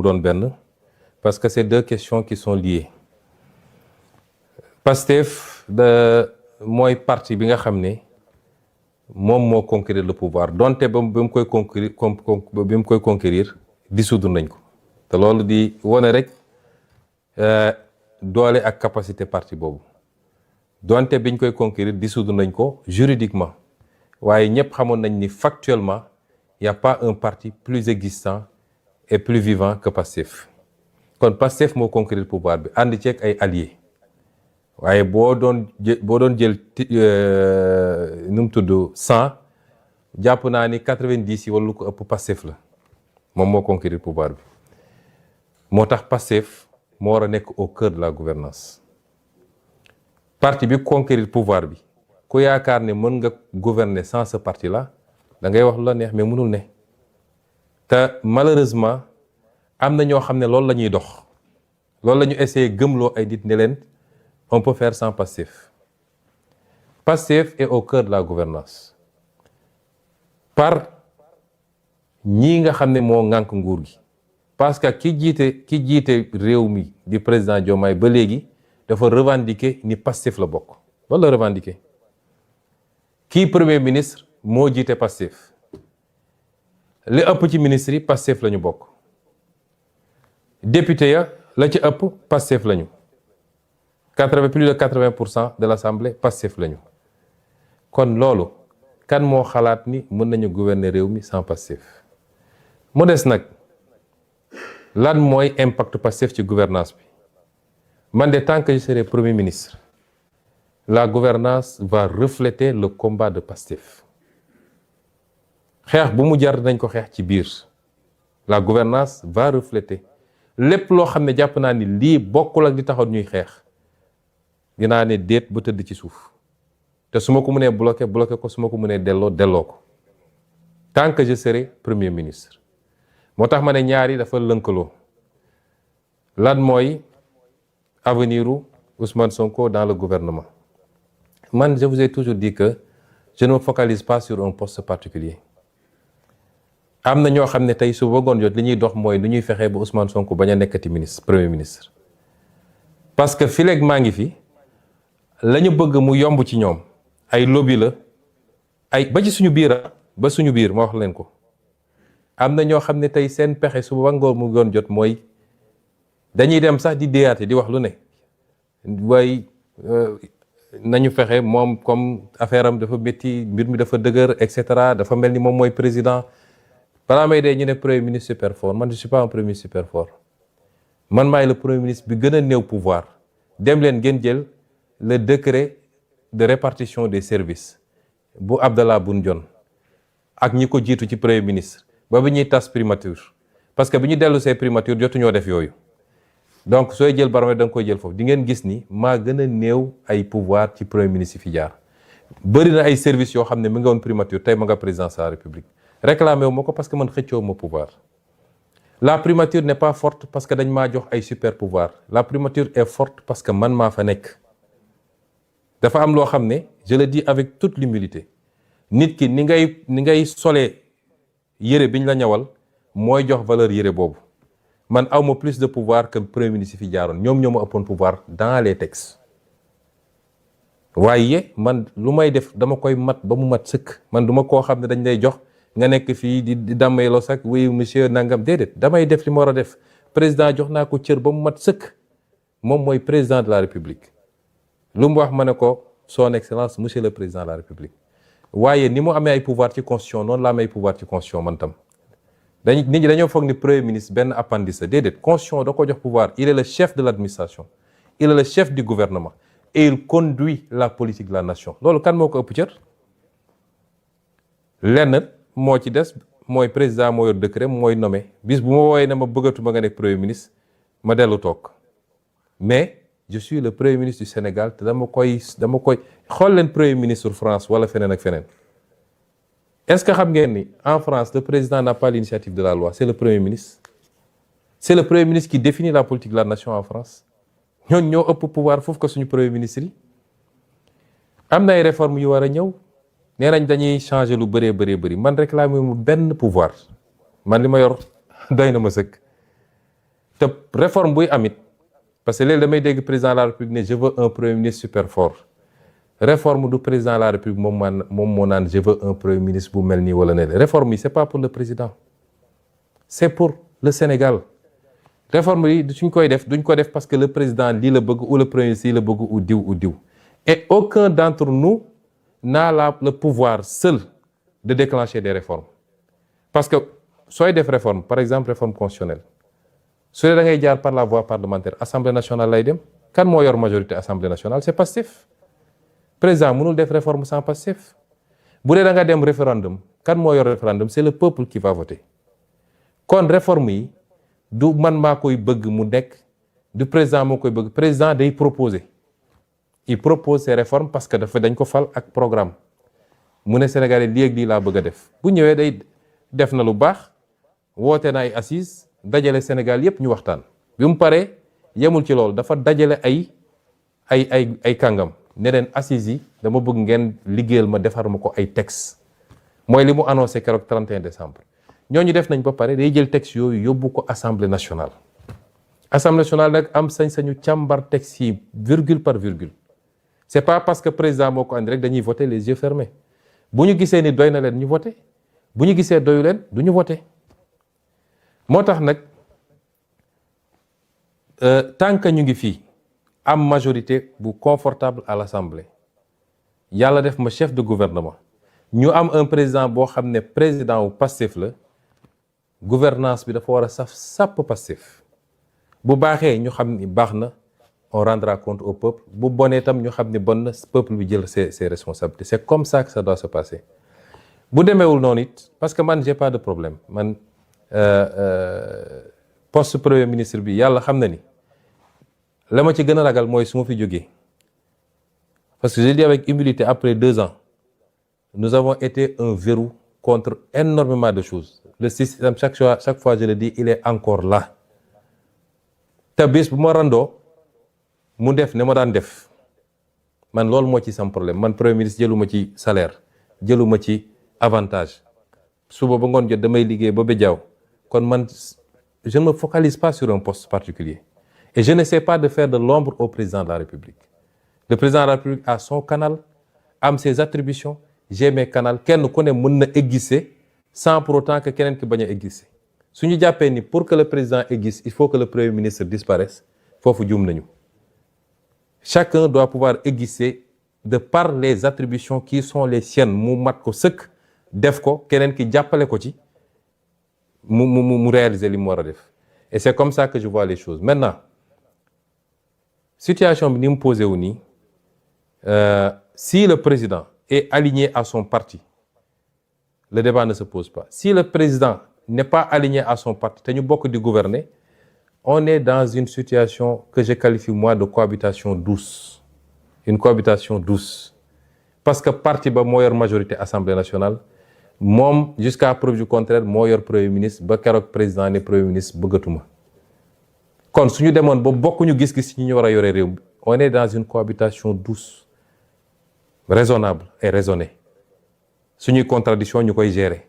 mu doon benn parce que c'est deux questions qui sont liées. Pastef mooy parti bi nga xam ne moom moo conquérir le pouvoir donte ba mu koy conquérir dissoudre nañ ko te loolu di wone rek doole ak capacité parti boobu donte biñ koy conquérir dissoudre nañ ko juridiquement waaye ñëpp xamoon nañ ni factuellement il y a pas un parti plus existant et plus vivant que Pastef kon Pastef moo conquérir pouvoir bi ànd ceeg ay alliés waaye boo doon jël nu mu tudd 100 jàpp naa ni 90 yi wala lu ko ëpp Pastef la moom moo conquérir pouvoir bi moo tax Pastef moo war a nekk au cœur de la gouvernance parti bi conquérir pouvoir bi ku yaakaar ne mën nga gouverner sans ce parti là da ngay wax lu la neex mais mënul ne te malheureusement am na ñoo xam ne loolu la ñuy dox loolu la ñu essayé gëmloo ay nit ne leen on peut faire sans Pastef. Pastef est au cœur de la gouvernance par ñii nga xam ne moo ŋànk nguur gi parce que ki jiite réew mi di président Diomaye ba léegi dafa revendiquer ni Pastef la bokk loolu la revendiquer kii premier ministre moo jiite Pastef li ëpp ci ministre yi Pastef la ñu bokk député ya la ci ëpp Pastef la ñu plus de 80% de l'Assemblée Pastef lañu kon loolu kan moo xalaat ni mën nañu gouverner réew mi sans Pastef mu des nag lan mooy impact Pastef ci gouvernance bi man de tant que je serai premier ministre la gouvernance va refléter le combat de Pastef xeex bu mu jar nañ ko xeex ci biir la gouvernance va refléter lépp loo xam ne jàpp naa ni lii bokkul ak li taxoon ñuy xeex dinaa ne déet ba tëdd ci suuf te su ma ko mënee bloqué ko su ma ko mënee delloo ko tant que je serai premier ministre moo tax ma ne ñaari dafa lënkaloo lan mooy avenir u Ousmane Sonko dans le gouvernement man je vous ai toujours dit que je ne me focalise pas sur un poste particulier am na ñoo xam ne tey su bëggoon jot li ñuy dox mooy nu ñuy fexee ba Ousmane Sonko bañ a nekkati premier ministre parce que fileeg maa ngi fi la ñu bëgg mu yomb ci ñoom ay lobby la ay ba ci suñu biir ma wax leen ko am na ñoo xam ne tey seen pexe su wangoor mu doon jot mooy dañuy dem sax di déyaate di wax lu ne waaye nañu fexe moom comme affaire am dafa métti mbir mi dafa dëgër et cetera dafa mel ni moom mooy président balaa may dee ñu ne premier ministre super fort man je suis pas un premier ministre super fort man maay le premier ministre bi gën a néew pouvoir dem leen ngeen jël le décret de répartition des services bu Abdallah Boun Dionne ak ñi ko jiitu ci premier ministre ba bi ñuy tas primature parce que bi ñu dellu see primature jotuñoo def yooyu donc sooy jël baromètre da nga koy jël foofu di ngeen gis ni maa gën a néew ay pouvoir ci premier ministre yi fi jaar bëri na ay services yoo xam ne mi nga woon primature tey ma nga présidence de la république réclamé wu ma ko parce que man xëccoo ma pouvoir la primature n'est pas forte parce que dañ maa jox ay super pouvoir la primature est forte parce que man maa fa nekk dafa am loo xam ne je le dis avec toute l'humilité nit ki ni ngay solee yére biñ la ñawal mooy jox valeur yére boobu man awma plus de pouvoir que premier ministre fi jaaroon ñoom ñoo ma ëppoon pouvoir dans les textes waaye man lu may def dama koy mat ba mu mat sëkk man duma koo xam ne dañ lay jox nga nekk fii di dammeeloo sax oui monsieur nangam déedéet damay def li ma war a def président jox naa ko cër ba mu mat sëkk moom mooy président de la république lu mu wax ma ne ko son excellence monsieur le président de la république waaye ni mu amee ay pouvoir ci constitution noonu la amee ay pouvoir ci constitution man tam nit ñi dañoo foog ni premier ministre benn appendice la déedéet constitution da ko jox pouvoir il est le chef de l'administration il est le chef du gouvernement et il conduit la politique de la nation loolu kan moo ko ëpp cër lenn moo ci des mooy président moo yor décret mooy nommé bis bu ma wooyee ne ma bëggatuma nga nekk premier ministre ma dellu toog mais je suis le premier ministre du Sénégal te dama koy xool leen premier ministre France wala feneen ak feneen est-ce que xam ngeen ni en France le président n'a pas l'initiative de la loi c'est le premier ministre qui définit la politique de la nation en France ñooñu ñoo ëpp pouvoir foofu ko suñu premier ministre yi am na ay réformes yu war a ñëw nee nañ dañuy changer lu bëri man réclamer mu benn pouvoir man li ma yor doy na ma sëkk te réforme buy amit parce que léegi damay dégg président de la république ne je veux un premier ministre super fort réforme du président de la république moom moo naan je veux un premier ministre bu mel nii wala ne réforme yi c'est pas pour le président c'est pour le Sénégal réforme yi suñ koy def duñ ko def parce que le président lii la bëgg ou le premier ministre lii la bëgg ou diw et aucun d'entre nous n'a le pouvoir seul de déclencher des réformes parce que sooy def réforme par exemple réforme constitutionnelle su dee da ngay jaar par la voie parlementaire assemblée nationale lay dem kan moo yor majorité assemblée nationale c'est Pastef président mënul def réforme sans Pastef bu dee da nga dem référendum kan moo yor référendum c'est le peuple qui va voter kon réforme yi du man maa koy bëgg mu nekk du président moo koy bëgg président day proposer il propose ces réformes parce que dañ ko fal ak programme mu ne Sénégalais lii ak lii laa bëgg a def bu ñëwee day def na lu baax woote na ay assises dajale Sénégal yépp ñu waxtaan bi mu paree yemul ci loolu dafa dajale ay kàngam ne leen assises yi dama bëgg ngeen liggéeyal ma defar ma ko ay texte mooy li mu annoncé keroog 31 décembre ñooñu def nañ ba pare day jël texte yooyu yóbbu ko assemblée nationale nag am sañ-sañu càmbar texte yi virgule par virgule c'est pas parce que président moo ko andi rek dañuy voter les yeux fermés bu ñu gisee ni doy na leen ñu voter bu ñu gisee doyu leen du ñu voter moo tax nag tant que ñu ngi fii am majorité bu confortable à l'Assemblée yàlla def ma chef de gouvernement ñu am un président boo xam ne président wu Pastef la gouvernance bi dafa war a sàpp Pastef bu baaxee ñu xam ni baax na on rendra compte au peuple bu bonee tam ñu xam ni bon na peuple bi jël ses responsabilités c'est comme ça que ça doit se passer bu demeewul noonu it parce que man j'ai pas de problème man poste premier ministre bi yàlla xam na ni la ma ci gën a ragal mooy su ma fi jógee parce que je dis avec humilité après 2 ans nous avons été un verrou contre énormément de choses le système chaque fois je le dis il est encore là te bis bu ma randoo mu def ne ma daan def man loolu moo ci sam problème man premier ministre jëluma ci salaire jëluma ci avantage suba ba ngoon jot damay liggéey ba béjaaw kon man je ne me focalise pas sur un poste particulier et je n'essaie pas de faire de l'ombre au président de la République le président de la République a son canal am ses attributions j'ai mes canaux kenn ku ne mën na exister sans pour autant que keneen ki bañ a exister su ñu jàppee ni pour que le président existe il faut que le premier ministre disparaisse foofu juum nañu chacun doit pouvoir exister de par les attributions qui sont les siennes mu mat ko sëkk def ko keneen ki jàppale ko ci mu réaliser li mu war a def et c'est comme ça que je vois les choses maintenant situation bi ni mu posé wu nii si le président est aligné à son parti le débat ne se pose pas si le président n'est pas aligné à son parti te ñu bokk di gouverner on est dans une situation que je qualifie moi de cohabitation douce une cohabitation douce parce que parti ba moo yor majorité assemblée nationale moom jusqu'à preuve du contraire moo yor premier ministre ba keroog président ne premier ministre bëggatuma kon suñu demoon ba bokkuñu gis-gis ci ñu war a yore réew mi on est dans une cohabitation douce raisonnable et raisonnée suñuy contradiction ñu koy gérer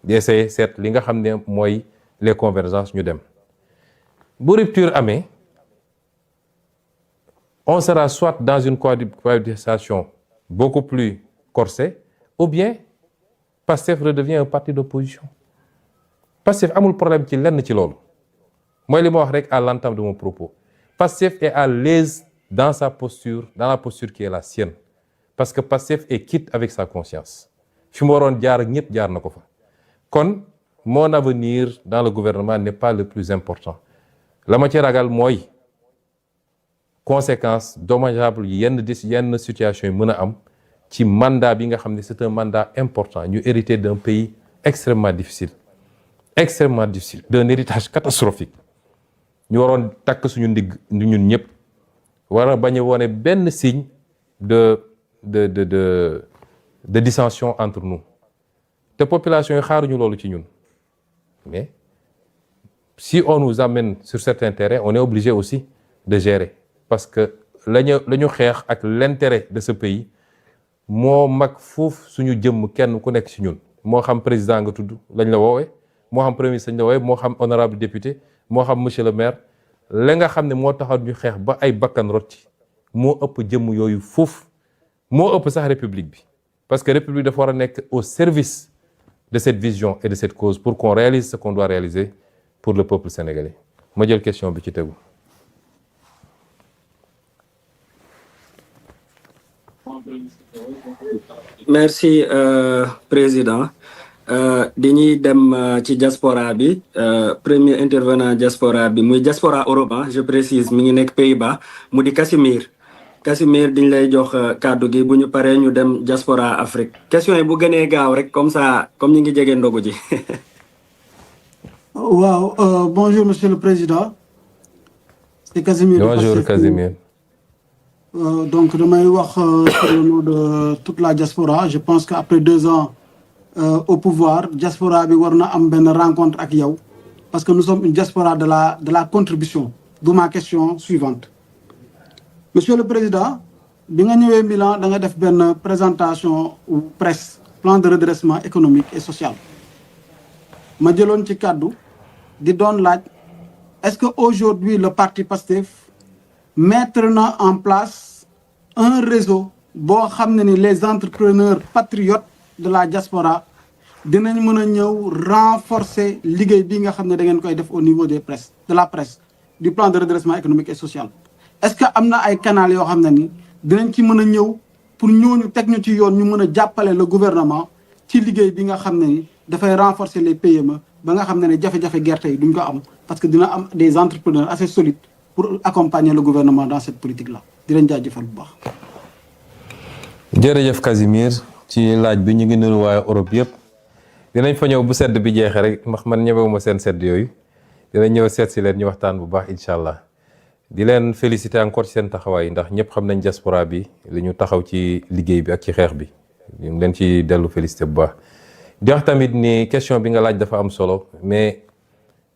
di essayer seet li nga xam ne mooy les convergences ñu dem bu rupture amee on sera soit dans une cohabitation beaucoup plus corsée ou bien Pastef redevient un parti d'opposition Pastef amul problème ci lenn ci loolu mooy li ma wax rek à l'entame de mon propos Pastef est à l'aise dans sa posture dans la posture qui est la sienne parce que Pastef est quitte avec sa conscience fi mu waroon jaar ak ñëpp jaar na ko fa kon mon avenir dans le gouvernement n'est pas le plus important la ma ci ragal mooy conséquences dommageables yenn situation yi mën a am ci mandat bi nga xam ne c'est un mandat important ñu hérité d'un pays extrêmement difficile d'un héritage catastrophique ñu waroon takk suñu ndigg ñun ñëpp war a bañ a wone benn signe de dissension entre nous te population yi xaaruñu loolu ci ñun mais si on nous amène sur certains terrains on est obligé aussi de gérer parce que la ñu xeex ak l'intérêt de ce pays moo mag foofu suñu jëmm kenn ku nekk ci ñun moo xam président nga tudd lañ la woowee moo xam premier ministre lañ la woowee moo xam honorable député moo xam monsieur le maire la nga xam ne moo taxaw ñu xeex ba ay bakkan rot ci moo ëpp jëmm yooyu foofu moo ëpp sax république bi parce que république dafa war a nekk au service de cette vision et de cette cause pour qu'on réalise ce qu'on doit réaliser pour le peuple sénégalais ma jël question bi ci tegu. Merci président dañuy dem ci diaspora bi premier intervenant diaspora bi muy diaspora Europe je précise mi ngi nekk Pays-Bas mu di Casimir diñ lay jox kàddu gi bu ñu paree ñu dem diaspora Afrique question yi bu gënee gaaw rek comme ça comme ñu ngi jege ndogu ji. waaw bonjour monsieur le président. c'est Casimir. Bonjour Casimir. Donc damay wax sur le nom de toute la diaspora je pense qu'après 2 ans au pouvoir diaspora bi war na am benn rencontre ak yow parce que nous sommes une diaspora de la contribution. D'où ma question suivante. Monsieur le président bi nga ñëwee Milan da nga def benn présentation presse plan de redressement économique et social ma jëloon ci kàddu di doon laaj est-ce que aujourd'hui le parti PASTEF mettre na en place un réseau boo xam ne ni les entrepreneurs patriotes de la diaspora dinañ mën a ñëw renforcer liggéey bi nga xam ne da ngeen koy def au niveau des presse de la presse du plan de redressement économique et social. Est-ce que am na ay canaux yoo xam ne ni dinañ ci mën a ñëw pour ñooñu teg ñu ci yoon ñu mën a jàppale le gouvernement ci liggéey bi nga xam ne ni dafay renforcer les PME ba nga xam ne ne jafe-jafe gerte yi duñ ko am parce que dina am des entrepreneurs assez solides pour accompagner le gouvernement dans cette politique-là di leen jaajëfal bu baax. jërëjëf Casimir ci laaj bi ñu ngi nuyu waa Europe yëpp dinañ fa ñëw bu sedd bi jeexee rek ndax man ñëwewuma seen sedd yooyu dinañ ñëw seet si leen ñu waxtaan bu baax incha allah di leen féliciter encore ci seen taxawaay ndax ñëpp xam nañ diaspora bi li ñu taxaw ci liggéey bi ak ci xeex bi ñu ngi leen ci dellu féliciter bu baax. di wax tamit ni question bi nga laaj dafa am solo mais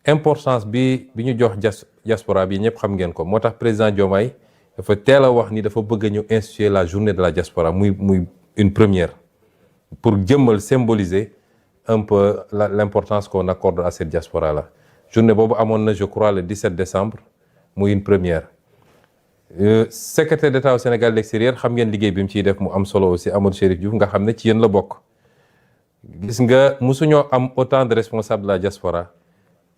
importance bi ñu jox diaspora bi ñëpp xam ngeen ko moo tax président Diomaye dafa teel a wax ni dafa bëgg ñu instituer la journée de la diaspora muy une première pour jëmmal symboliser un peu l'importance qu'on accorde à cette diaspora là journée boobu amoon na je crois le 17 décembre muy une première secrétaire d'État au Sénégal de l'extérieur xam ngeen liggéey bi mu ciy def mu am solo aussi Amadou Chérif Diouf nga xam ne ci yéen la bokk gis nga mosuñoo am autant de responsables de la diaspora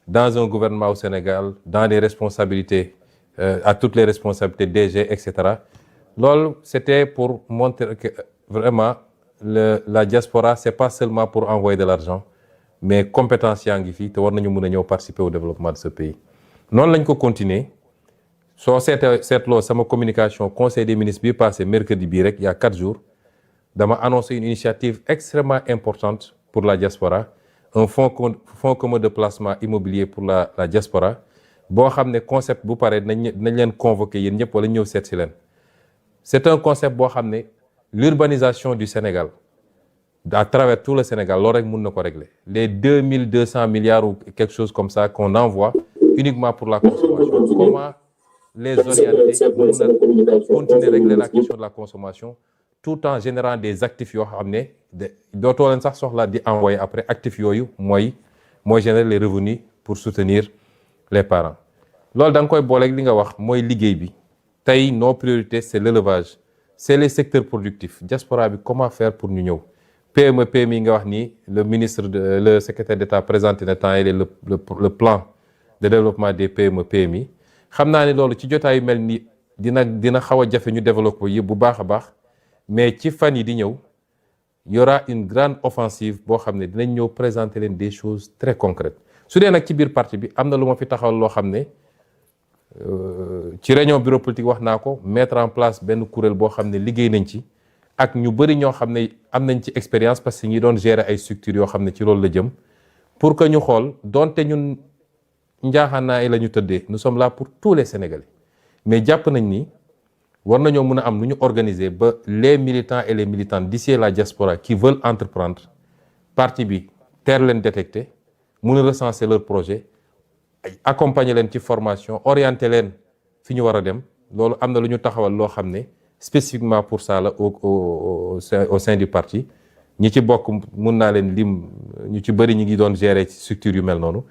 dans un gouvernement au Sénégal dans les responsabilités à toutes les responsabilités DG etc. loolu c'était pour montrer que vraiment la diaspora c'est pas seulement pour envoyer de l'argent mais compétence yaa ngi fii te war nañu mën a ñëw participer au développement de ce pays noonu lañ ko continuer soo seetloo sama communication conseil des ministres bi passé mercredi bii rek il y a 4 jours dama annoncé une initiative extrêmement importante pour la diaspora un fonds commun de placement immobilier pour la diaspora boo xam ne concept bu pare nañ leen convoquer yéen ñëpp wala ñëw seet si leen c'est un concept boo xam ne l'urbanisation du Sénégal à travers tout le Sénégal loolu rek mën na ko régler les 2200 milliards ou quelque chose comme ça qu'on envoie uniquement pour la consommation comment les orienter mën a continuer régler la question de la consommation tout en générant des actifs yoo xam ne dootoo leen sax soxla di envoyer après actifs yooyu mooy générer les revenus pour soutenir les parents loolu da nga koy booleeg li nga wax mooy liggéey bi tey nos priorités c'est l'élevage c'est les secteurs productifs diaspora bi comment faire pour ñu ñëw PME PMI nga wax nii le secrétaire d'État présenté na temps yii le plan de développement des PME PMI xam naa ne loolu ci jotaay yu mel ni dina xaw a jafe ñu développer yëpp bu baax a baax mais ci fan yi di ñëw y aura une grande offensive boo xam ne dinañ ñëw présenter leen des choses très concrètes su dee nag ci biir parti bi am na lu ma fi taxawal loo xam ne ci réunion bureau politique wax naa ko mettre en place benn kuréel boo xam ne liggéey nañ ci ak ñu bëri ñoo xam ne am nañ ci expérience parce que ñi doon gérer ay structures yoo xam ne ci loolu la jëm pour que ñu xool donte ñun njaaxaanaay la ñu tëddee nous sommes là pour tous les Sénégalais mais jàpp nañ ni war nañoo mën a am nu ñu organiser ba les militants et les militantes d'ici la diaspora qui veulent entreprendre parti bi teel leen détecter mën a recenser leur projet accompagner leen ci formation orienter leen fi ñu war a dem loolu am na lu ñu taxawal loo xam ne spécifiquement pour ça la au sein du parti ñi ci bokk mun naa leen lim ñu ci bëri ñi ngi doon gérer ci structure yu mel noonu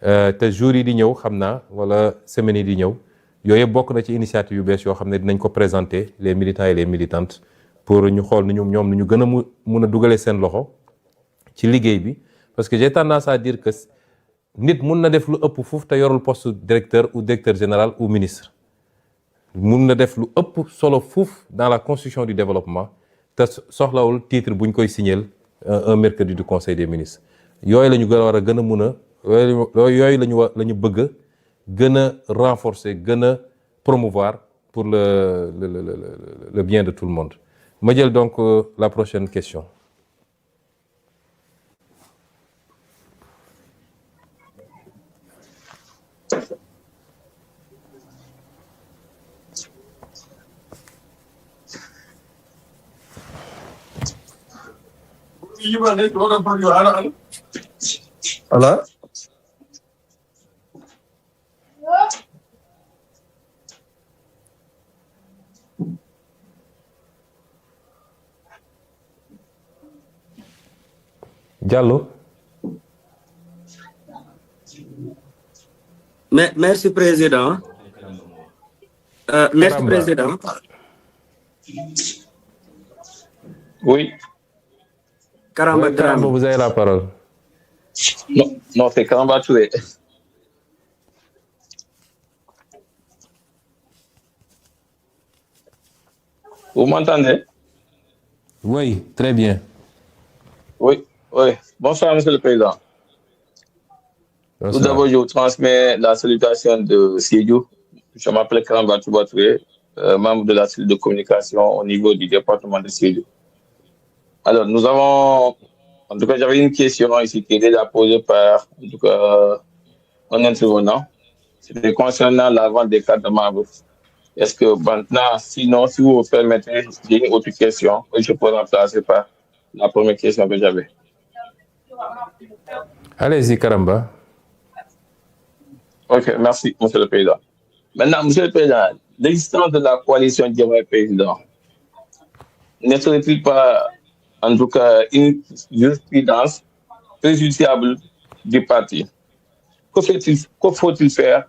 te jours yi di ñëw xam naa wala semaines yi di ñëw yooyu yëpp bokk na ci initiative yu bees yoo xam ne dinañ ko présenter les militants et les militantes pour ñu xool ni ñoom ñu gën a mun a dugalee seen loxo ci liggéey bi parce que j'ai tendance à dire que nit mun na def lu ëpp foofu te yorul poste directeur ou directeur général ou ministre mun na def lu ëpp solo foofu dans la construction du développement te soxlawul titre bu ñu koy signer un mercredi du conseil des ministres yooyu la ñu war a gën a mun a yooyu la ñu bëgg gën a renforcer gën a promouvoir pour le bien de tout le monde ma jël donc la prochaine question. Hello? Diallo. Merci président. Merci président. Oui. Karamba, vous avez la parole. Non, c'est Karamba Touré. Vous m'entendez? Oui, très bien. Oui. Bonsoir, Monsieur le Président. Bonsoir. Tout d'abord, je vous transmets la salutation de Sidiou. Je m'appelle Karamba Touré, membre de la cellule de communication au niveau du département de Sidiou. Alors, en tout cas, j'avais une question ici qui est déjà posée par, en tout cas, un intervenant. C'était concernant la vente des cartes de membres. Est-ce que maintenant, sinon, si vous me permettez, j'ai une autre question que je peux remplacer par la première question que j'avais. Allez-y, Karamba. Ok, merci, Monsieur le Président. Maintenant, Monsieur le Président, l'existence de la coalition Diomaye Président ne serait-il pas, en tout cas, une jurisprudence préjudiciable du parti? Que faut-il faire